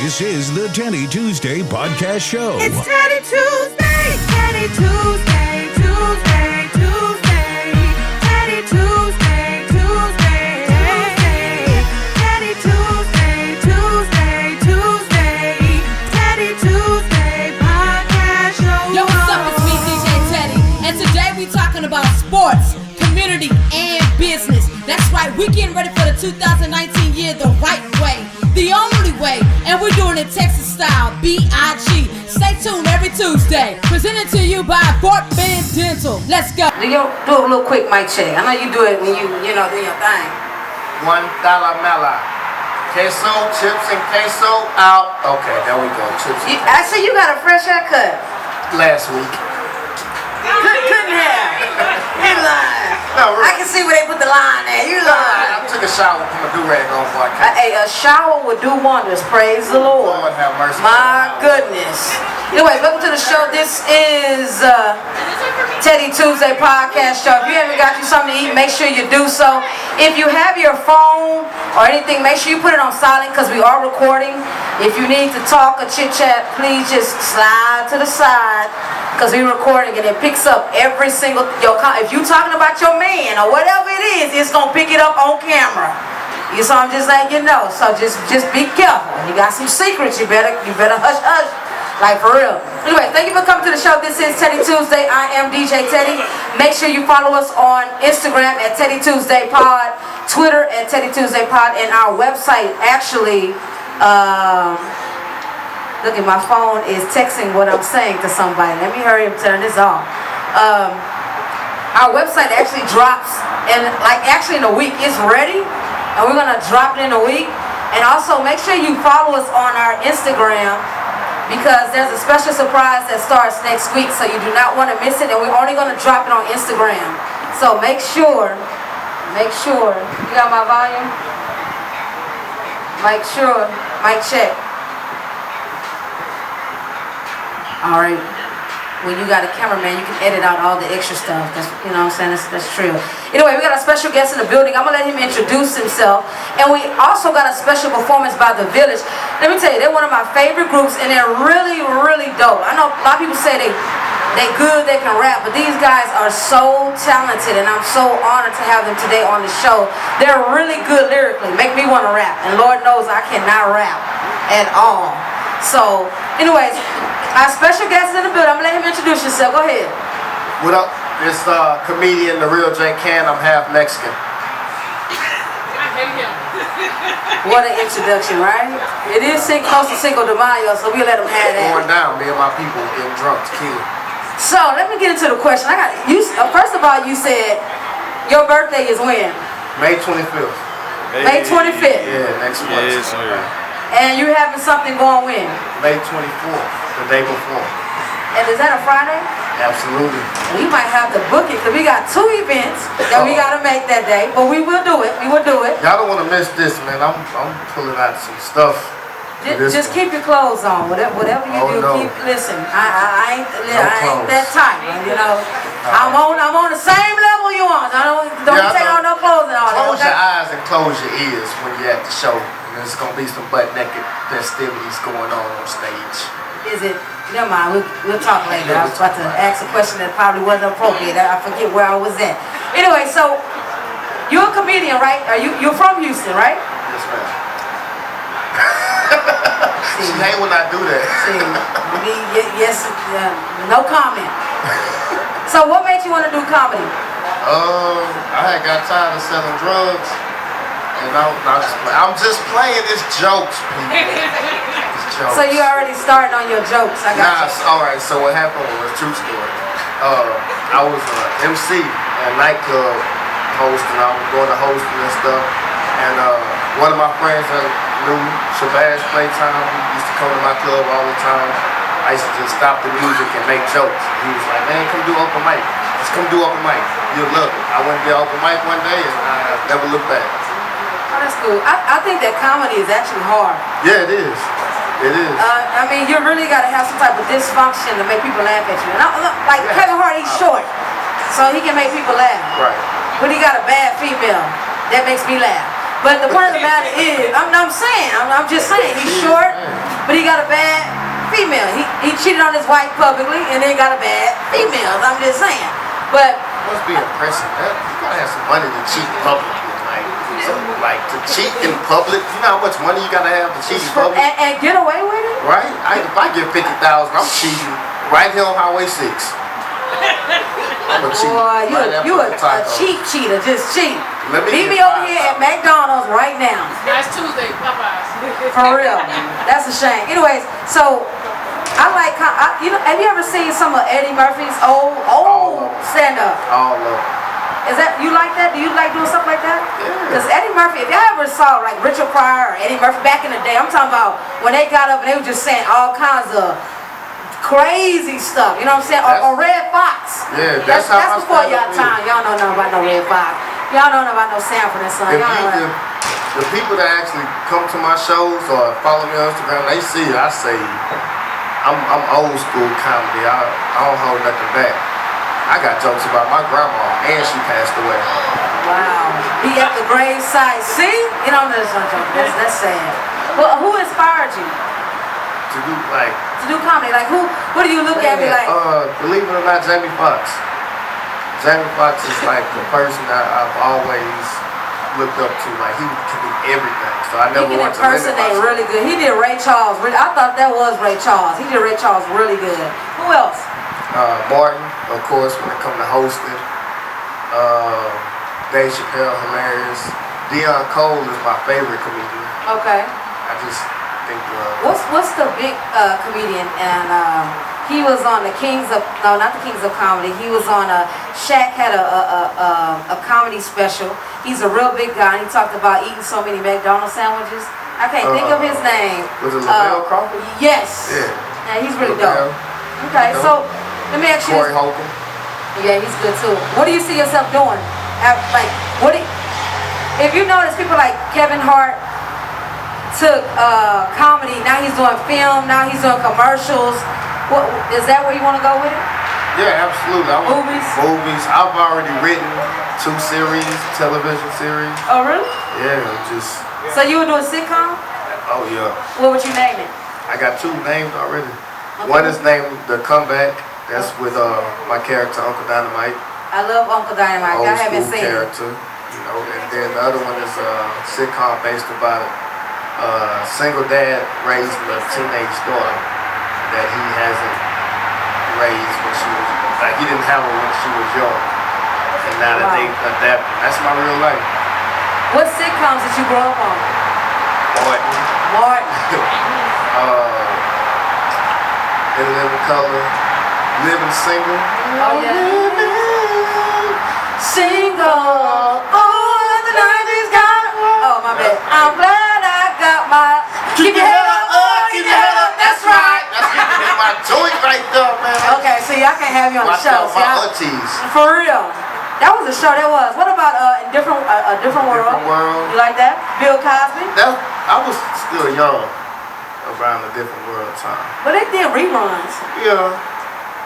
This is the Teddi Tuesday Podcast Show. It's Teddi Tuesday, Teddi Tuesday, Tuesday, Tuesday, Teddi Tuesday, Tuesday, Teddi Tuesday, Tuesday, Tuesday, Teddi Tuesday Podcast Show. Yo, what's up? It's me, DJ Teddi, and today we talking about sports, community, and business. That's right, we're getting ready for the 2019 year the right way. The only way, and we're doing it Texas style, B.I.G. Stay tuned every Tuesday. Presented to you by Fort Bend Dental. Let's go. Do a little quick mic check. I know you do it when you do your thing. $1 mala. Queso, chips and queso out. Okay, there we go. Chips and I see you got a fresh haircut. last week. Couldn't have. You lying. No, really. I can see where they put the line there. You lying. I took a shower with my do-rag on before I came. Hey, a shower would do wonders. Praise the Lord. Lord have mercy. My goodness. Anyway, welcome to the show. This is Teddi Tuesday Podcast Show. If you haven't got you something to eat, make sure you do so. If you have your phone or anything, make sure you put it on silent because we are recording. If you need to talk or chit-chat, please just slide to the side because we're recording and it picks up every single... If you're talking about your man or whatever it is, it's going to pick it up on camera. So I'm just letting you know. So just be careful. You got some secrets. You better hush hush. Like for real. Anyway, thank you for coming to the show. This is Teddi Tuesday. I am DJ Teddi. Make sure you follow us on Instagram at Teddi Tuesday Pod, Twitter at Teddi Tuesday Pod, and our website actually, look at my phone is texting what I'm saying to somebody. Let me hurry up and turn this off. Our website actually drops in a week. It's ready, and we're gonna drop it in a week. And also make sure you follow us on our Instagram because there's a special surprise that starts next week, so you do not want to miss it. And we're only gonna drop it on Instagram. So make sure. You got my volume? Make sure. Mic check. All right. When you got a cameraman, you can edit out all the extra stuff. That's, you know what I'm saying? That's true. Anyway, we got a special guest in the building. I'm going to let him introduce himself. And we also got a special performance by The Village. Let me tell you, they're one of my favorite groups, and they're really, really dope. I know a lot of people say they good, they can rap, but these guys are so talented, and I'm so honored to have them today on the show. They're really good lyrically. Make me want to rap. And Lord knows I cannot rap at all. So, anyways, our special guest is in the building. I'm going to let him introduce yourself. Go ahead. What up? It's comedian, the real JCANN. I'm half Mexican. I hate him. What an introduction, right? It is close to Cinco de Mayo, so we'll let them have that. Going down, me and my people getting drunk, tequila. So, let me get into the question. First of all, you said your birthday is when? May 25th. May 25th. Yeah, next month. Yes, sir. And you're having something going when? May 24th, the day before. And is that a Friday? Absolutely. We might have to book it because we got 2 events that we got to make that day. But we will do it. Y'all don't want to miss this, man. I'm pulling out some stuff. Just keep your clothes on. Whatever you do, no. listen. I ain't clothes. that tight, you know. I'm on the same level you on. Don't take on no clothes and all that. Close your eyes and close your ears when you're at the show. There's gonna be some butt naked festivities going on stage. Is it? Never mind. We'll talk later. I was about to ask a question that probably wasn't appropriate. I forget where I was at. Anyway, so you're a comedian, right? You're from Houston, right? Yes, ma'am. She hate when I do that. No comment. So what made you want to do comedy? I had got tired of selling drugs. And I'm just playing. It's jokes, people. It's jokes. So you already started on your jokes. I got you. All right. So what happened was a true story. I was an MC at a nightclub hosting. I was going to hosting and stuff. And one of my friends that knew Shabazz Playtime, he used to come to my club all the time. I used to just stop the music and make jokes. He was like, man, come do open mic. Just come do open mic. You'll love it. I went to the open mic one day and I never looked back. Oh, that's cool. I think that comedy is actually hard. Yeah, it is. It is. I mean, you really got to have some type of dysfunction to make people laugh at you. And Kevin Hart, he's short, so he can make people laugh. Right. But he got a bad female that makes me laugh. But the point of the matter is, I'm just saying, he's short. cheated on his wife publicly and then got a bad female. I'm just saying. But must be impressive. You gotta have some money to cheat publicly. Like to cheat in public. You know how much money you gotta have to cheat in public? And get away with it? Right? If I get 50,000, I'm cheating right here on Highway 6. I'm a cheat. Boy, you a cheat cheater, just cheat. Meet me over here at McDonald's right now. Nice Tuesday, Popeyes. For real. That's a shame. Anyways, so I like, have you ever seen some of Eddie Murphy's old stand-up? All of them. Is that, you like that? Do you like doing stuff like that? Yeah. Because Eddie Murphy, if y'all ever saw like Richard Pryor or Eddie Murphy back in the day, I'm talking about when they got up and they were just saying all kinds of crazy stuff, you know what I'm saying? Or Red Fox. Yeah, that's before y'all time. Y'all don't know about no Red Fox. Y'all don't know about no Sanford and Son. The people that actually come to my shows or follow me on Instagram, they see it. I say, I'm old school comedy. I don't hold nothing back. I got jokes about my grandma, and she passed away. Wow. Be at the graveside. See? You know, that's not joking. That's sad. Well, who inspired you? To do comedy. Like, what do you look at me like? Believe it or not, Jamie Foxx. Jamie Foxx is like the person that I've always looked up to. Like, he can do everything. So I never want to limit myself. Really good. He did Ray Charles. I thought that was Ray Charles. He did Ray Charles really good. Who else? Martin, of course, when it comes to hosting. Dave Chappelle, hilarious. Deion Cole is my favorite comedian. Okay. I just think. What's the big comedian? And he was on the Kings of not the Kings of Comedy. He was on Shaq had a comedy special. He's a real big guy. And he talked about eating so many McDonald's sandwiches. I can't think of his name. Was it LaBelle Crawford? Yes. Yeah. He's really dope. Okay, so. Let me ask you. Corey Holcomb. Yeah, he's good too. What do you see yourself doing? If you notice, people like Kevin Hart took comedy. Now he's doing film. Now he's doing commercials. Is that where you want to go with it? Yeah, absolutely. Movies. I've already written 2 series, television series. Oh, really? Yeah, So you would do a sitcom? Oh yeah. What would you name it? I got 2 names already. Okay. One is named The Comeback. That's with my character Uncle Dynamite. I love Uncle Dynamite. I haven't seen character, you know. And then the other one is a sitcom based about a single dad raising a teenage daughter that he hasn't raised when she was he didn't have her when she was young. And now that they adapt, that's my real life. What sitcoms did you grow up on? Martin. In Living Color. Living Single. Oh, yeah. Living single. Oh, the 90s got. Oh, my bad. I'm glad I got my. Keep your head up, keep your head up. That's right. That's my joint right there, man. Okay, see, I can't have you on the show. My aunties. For real. That was a show. That was. What about a different world? Different World. You like that? Bill Cosby. I was still young around the Different World time. But they did reruns. Yeah.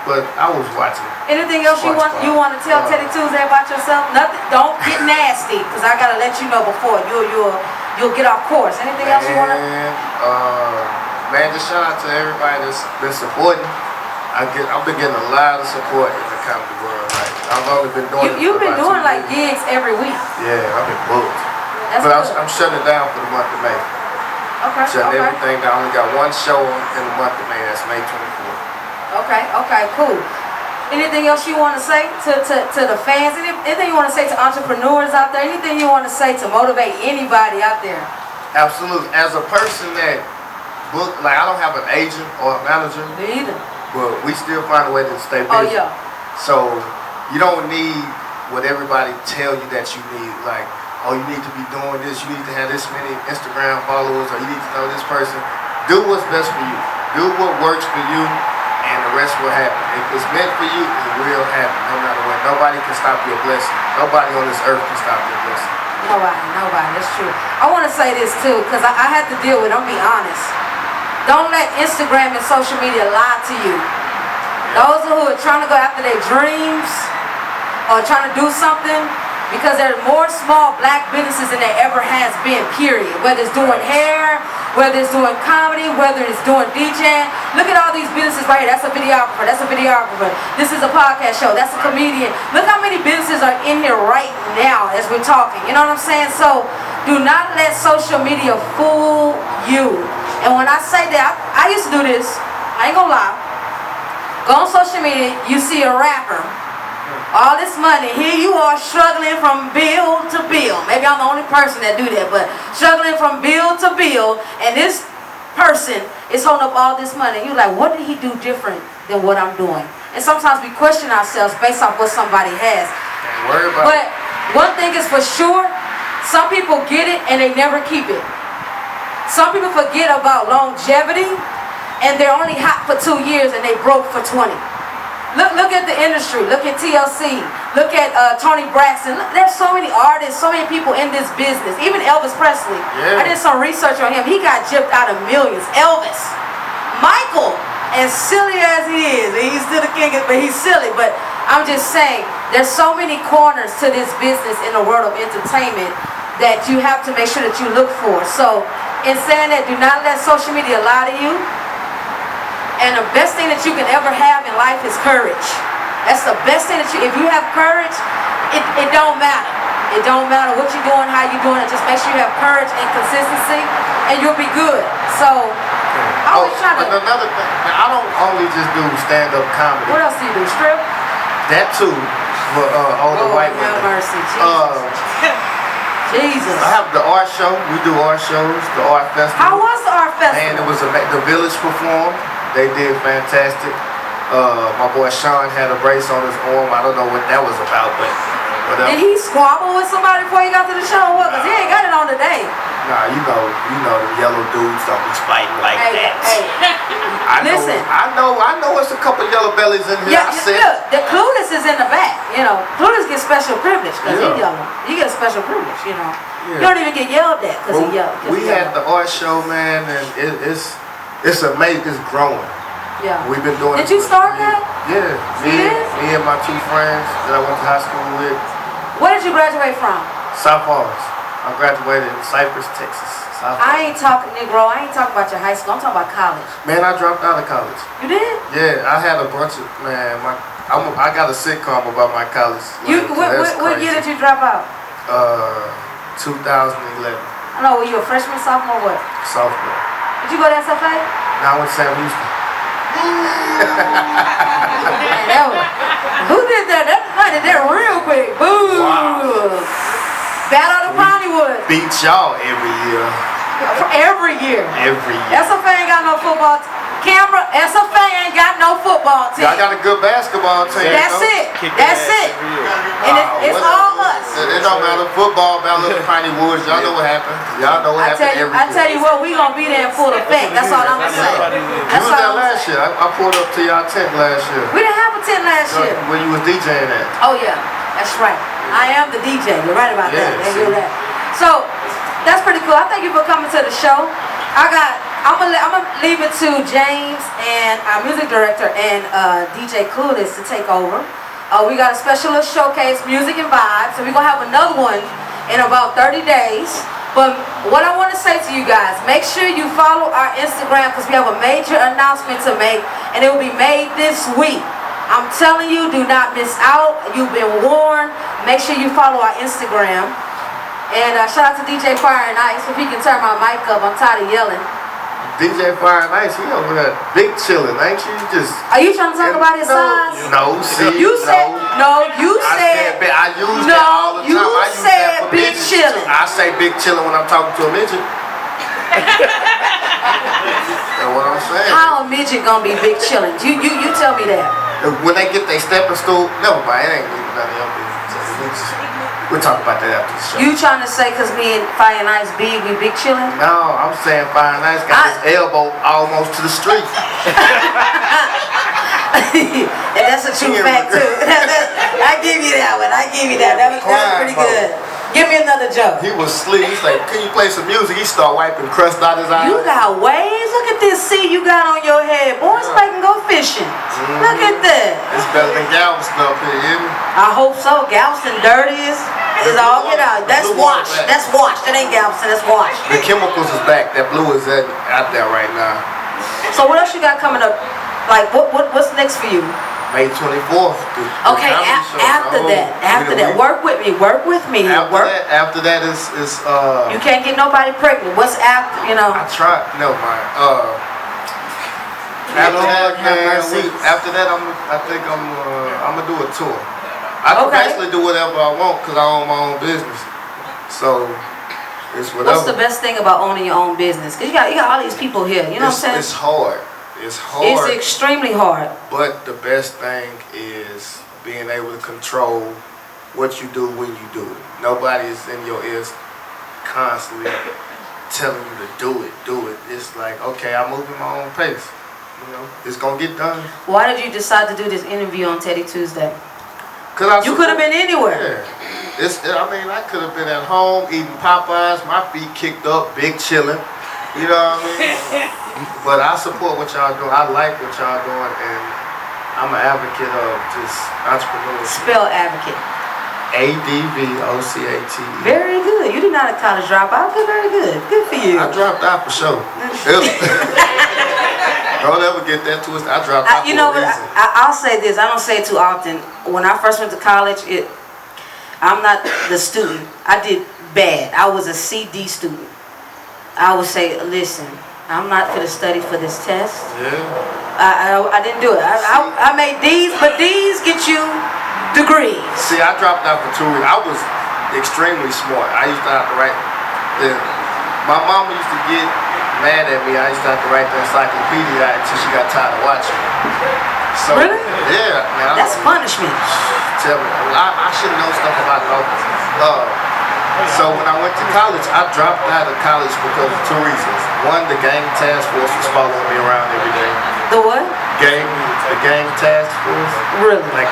But I was watching. Anything else you want to tell Teddi Tuesday about yourself? Nothing. Don't get nasty, because I gotta let you know before you'll get off course. Anything else you want to? Man, just shout out to everybody that's been supporting. I've been getting a lot of support in the comedy world. Like I've only been doing. You've been doing like gigs every week. Yeah, I've been booked. That's but good. I'm shutting it down for the month of May. Okay. Shutting everything down. I only got 1 show in the month of May. That's May 24th. Okay, cool. Anything else you want to say to the fans? Anything you want to say to entrepreneurs out there? Anything you want to say to motivate anybody out there? Absolutely. As a person that I don't have an agent or a manager. Me either. But we still find a way to stay busy. Oh yeah. So you don't need what everybody tell you that you need. Like, oh, you need to be doing this. You need to have this many Instagram followers, or you need to know this person. Do what's best for you. Do what works for you. And the rest will happen. If it's meant for you, it will happen no matter what. Nobody can stop your blessing. Nobody on this earth can stop your blessing. Nobody. That's true. I want to say this too, because I had to deal with it. I'm be honest. Don't let Instagram and social media lie to you. Those who are trying to go after their dreams or trying to do something, because there are more small black businesses than there ever has been, period. Whether it's doing hair, whether it's doing comedy, whether it's doing DJing. Look at all these businesses right here. That's a videographer. That's a videographer. This is a podcast show. That's a comedian. Look how many businesses are in here right now as we're talking. You know what I'm saying? So do not let social media fool you. And when I say that, I used to do this. I ain't gonna lie. Go on social media, you see a rapper. All this money, here you are struggling from bill to bill. Maybe I'm the only person that do that, but struggling from bill to bill, and this person is holding up all this money. You're like, what did he do different than what I'm doing? And sometimes we question ourselves based off what somebody has. But one thing is for sure, some people get it and they never keep it. Some people forget about longevity, and they're only hot for 2 years and they broke for 20. Look at the industry. Look at TLC. Look at Tony Braxton. There's so many artists, so many people in this business. Even Elvis Presley. Yeah. I did some research on him. He got gypped out of millions. Elvis. Michael, as silly as he is, and he's still the king, but he's silly. But I'm just saying, there's so many corners to this business in the world of entertainment that you have to make sure that you look for. So, in saying that, do not let social media lie to you. And the best thing that you can ever have in life is courage. That's the best thing that if you have courage, it don't matter. It don't matter what you're doing, how you're doing it. Just make sure you have courage and consistency, and you'll be good. So, I always try to... Another thing, I don't only just do stand-up comedy. What else do you do? Strip? That too, for older white women. Have mercy. Jesus. I have the art show. We do art shows, the art festival. How was the art festival? And it was the Village performed. They did fantastic. My boy Sean had a brace on his arm. I don't know what that was about, but whatever. Did he squabble with somebody before he got to the show? What? Because he ain't got it on today. Nah, you know the yellow dudes don't be fighting like that. Listen. I know it's a couple yellow bellies in here. Yeah, look, the Clueless is in the back. You know, Clueless gets special privilege because he's yellow. You get special privilege, you know. Yeah. You don't even get yelled at because he yelled. We had the art show, man, and it's amazing. It's growing. Yeah. We've been doing. Did you start that? Yeah. Me and my two friends that I went to high school with. Where did you graduate from? South Orange. I graduated in Cypress, Texas. I ain't talking, Negro. I ain't talking about your high school. I'm talking about college. Man, I dropped out of college. You did? Yeah, I had a bunch of I got a sitcom about my college. What year did you drop out? 2011. I know. Were you a freshman, sophomore, what? Sophomore. Did you go to SFA? No, I went to Sam Houston. Who did that? That did that real quick. Boo! Wow. Battle of the Pontywood. Beat y'all every year. Every year. Every year. SFA ain't got no football camera. SFA ain't got no football team. Y'all got a good basketball team. That's it. That's it. And it's all us. It don't matter. Football, Battle of the Pontywood. Y'all know what happened. Y'all know what happened every year. I tell you what, we gonna be there in full effect. That's all I'm gonna say. You was there last year. I pulled up to y'all tent last year. We didn't have a tent last year. When you was DJing at. Oh yeah, that's right. I am the DJ. You're right about that. That. So that's pretty cool. I thank you for coming to the show. I'm gonna leave it to James and our music director and DJ Clueless to take over. We got a special little showcase, music and vibes, so we're gonna have another one in about 30 days. But what I want to say to you guys, make sure you follow our Instagram because we have a major announcement to make, and it will be made this week. I'm telling you, do not miss out. You've been warned. Make sure you follow our Instagram. And shout out to DJ Fire and Ice. If he can turn my mic up, I'm tired of yelling. DJ Fire and Ice, he over there big chillin', ain't you? Are you trying to talk about his size? No, see. You said, I use that all the time. You said big chillin'. I say big chillin' when I'm talking to a midget. That's what I'm saying. How a midget gonna be big chillin'? You tell me that. When they get their stepping stool, no, but it ain't even none of y'all business. We'll talk about that after the show. You trying to say because me and Fire and Ice big, we big chillin'? No, I'm saying Fire and Ice got his elbow almost to the street. And that's a true fact too. I give you that one. That was pretty good. Give me another joke. He was asleep. He's like, can you play some music? He started wiping crust out his eyes. You got waves. Look at this sea you got on your head. Boy, it's like go fishing. Look at that. It's better than Galveston up here, you hear me? I hope so. Galveston dirty is all get out. That's washed. That's washed. That ain't Galveston. That's washed. The chemicals is back. That blue is out there right now. So what else you got coming up? Like what's next for you? May 24th. Okay, after that, work with me. After that is you can't get nobody pregnant. What's after? You know. I tried. No, mind. After that, I think I'm gonna do a tour. I can basically do whatever I want because I own my own business. So it's whatever. What's the best thing about owning your own business? Cause you got all these people here. You know what I'm saying? It's hard. It's hard. It's extremely hard. But the best thing is being able to control what you do when you do it. Nobody is in your ears constantly telling you to do it. It's like, okay, I'm moving my own pace. You know, it's gonna get done. Why did you decide to do this interview on Teddi Tuesday? Cause you could have been anywhere. Yeah. I could have been at home eating Popeyes, my feet kicked up, big chilling. You know what I mean? But I support what y'all doing. I like what y'all doing, and I'm an advocate of just entrepreneurship. Spell advocate. ADVOCATE. Very good. You did not a college dropout. Good, very good. Good for you. I dropped out for sure. Don't ever get that twisted. I dropped out. You know what? I'll say this. I don't say it too often. When I first went to college, I'm not the student. I did bad. I was a CD student. I would say, listen, I'm not going to study for this test. Yeah. I didn't do it. I made D's, but D's get you degrees. See, I dropped out for 2 weeks. I was extremely smart. I used to have to write. My mama used to get mad at me. I used to have to write the encyclopedia until she got tired of watching. So, really? Yeah. Man, that's punishment. Tell me, I should know stuff about locals. So when I went to college, I dropped out of college because of 2 reasons. One, the gang task force was following me around every day. The what? The gang task force. Really? Like,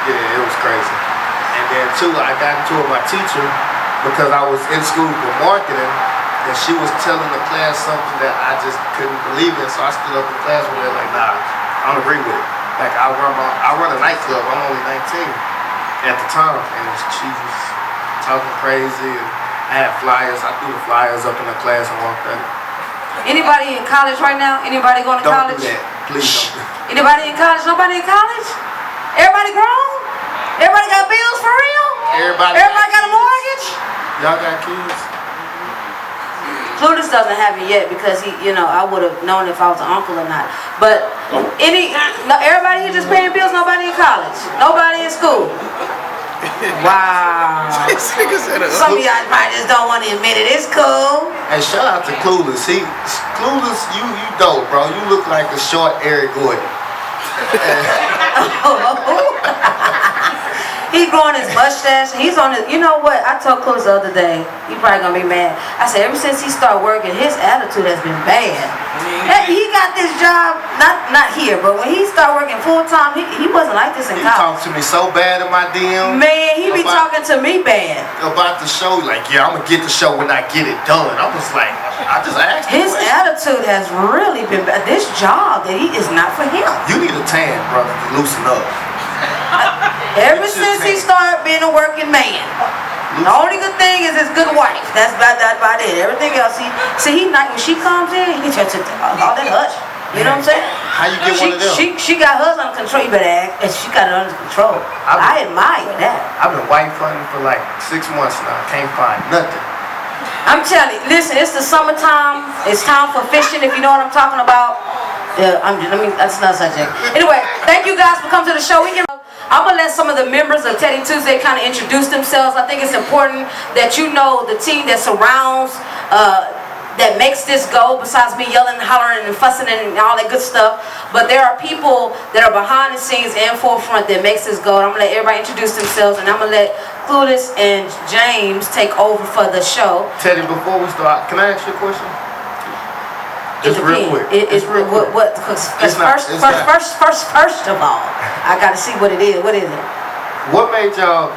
yeah, it was crazy. And then 2, I got into it with my teacher because I was in school for marketing, and she was telling the class something that I just couldn't believe in. So I stood up in class with her like, nah, I don't agree with it. Like I run a nightclub. I'm only 19 at the time, and she was talking crazy, and I had flyers. I threw the flyers up in the class and walked out. Anybody in college right now? Anybody going to college? Don't do that. Please don't. Anybody in college? Nobody in college? Everybody grown? Everybody got bills for real? Everybody got a mortgage? Y'all got kids? Clueless doesn't have it yet because I would have known if I was an uncle or not. But everybody here just paying bills. Nobody in college. Nobody in school. Wow. Some of y'all probably just don't want to admit it. It's cool. Hey, shout out to Clueless. Clueless, you dope, bro. You look like a short Eric Gordon. He's growing his mustache. He's on his. You know what? I told Clueless the other day. He probably gonna be mad. I said ever since he started working, his attitude has been bad. He got this job, not here, but when he started working full time, he wasn't like this in college. He talked to me so bad in my DM. Man, he be talking to me bad about the show. Like, yeah, I'm gonna get the show when I get it done. I was like, I just asked him. His attitude has really been bad. This job that he is not for him. You need a tan, brother, to loosen up. Ever since he started being a working man, the only good thing is his good wife. That's about it. Everything else, when she comes in, he just all that hush. You know what I'm saying? How you get one of them? She got hers under control. You better act, and she got it under control. I admire that. I've been wife hunting for like 6 months now. Can't find nothing. I'm telling you, listen, it's the summertime. It's time for fishing, if you know what I'm talking about. That's not subject. Anyway, thank you guys for coming to the show. I'm going to let some of the members of Teddi Tuesday kind of introduce themselves. I think it's important that you know the team that surrounds, that makes this go, besides me yelling and hollering and fussing and all that good stuff. But there are people that are behind the scenes and forefront that makes this go. And I'm going to let everybody introduce themselves, and I'm going to let Clueless and James take over for the show. Teddy, before we start, can I ask you a question? Just real quick. First of all, I got to see what it is. What is it? What made y'all?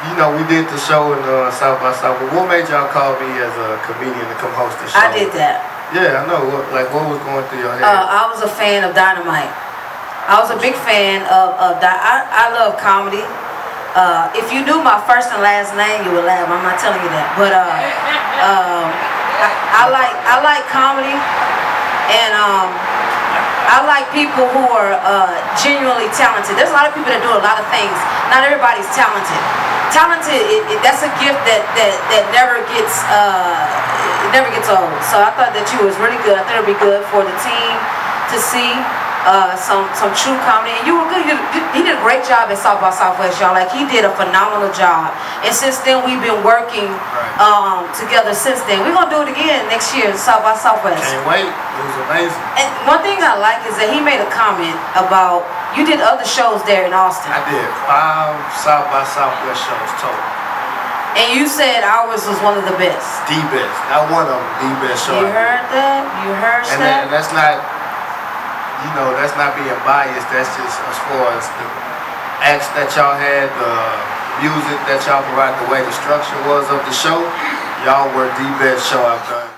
We did the show in South by South. But what made y'all call me as a comedian to come host the show? I did that. Yeah, I know. What was going through your head? I was a fan of Dynamite. I was a big fan of that. I love comedy. If you knew my first and last name, you would laugh. I'm not telling you that, but I like comedy, and I like people who are genuinely talented. There's a lot of people that do a lot of things. Not everybody's talented. Talented, that's a gift that never gets old. So I thought that you was really good. I thought it'd be good for the team to see some true comedy. And you were good. He did a great job at South by Southwest, y'all. Like, he did a phenomenal job. And since then, we've been working together since then. We're going to do it again next year, South by Southwest. Can't wait. It was amazing. And one thing I like is that he made a comment about, you did other shows there in Austin. I did 5 South by Southwest shows total. And you said ours was one of the best. The best. Not one of them, the best show. You heard that? You heard that? And that's not, that's not being biased. That's just as far as the acts that y'all had, the music that y'all provided, the way the structure was of the show. Y'all were the best show I've done.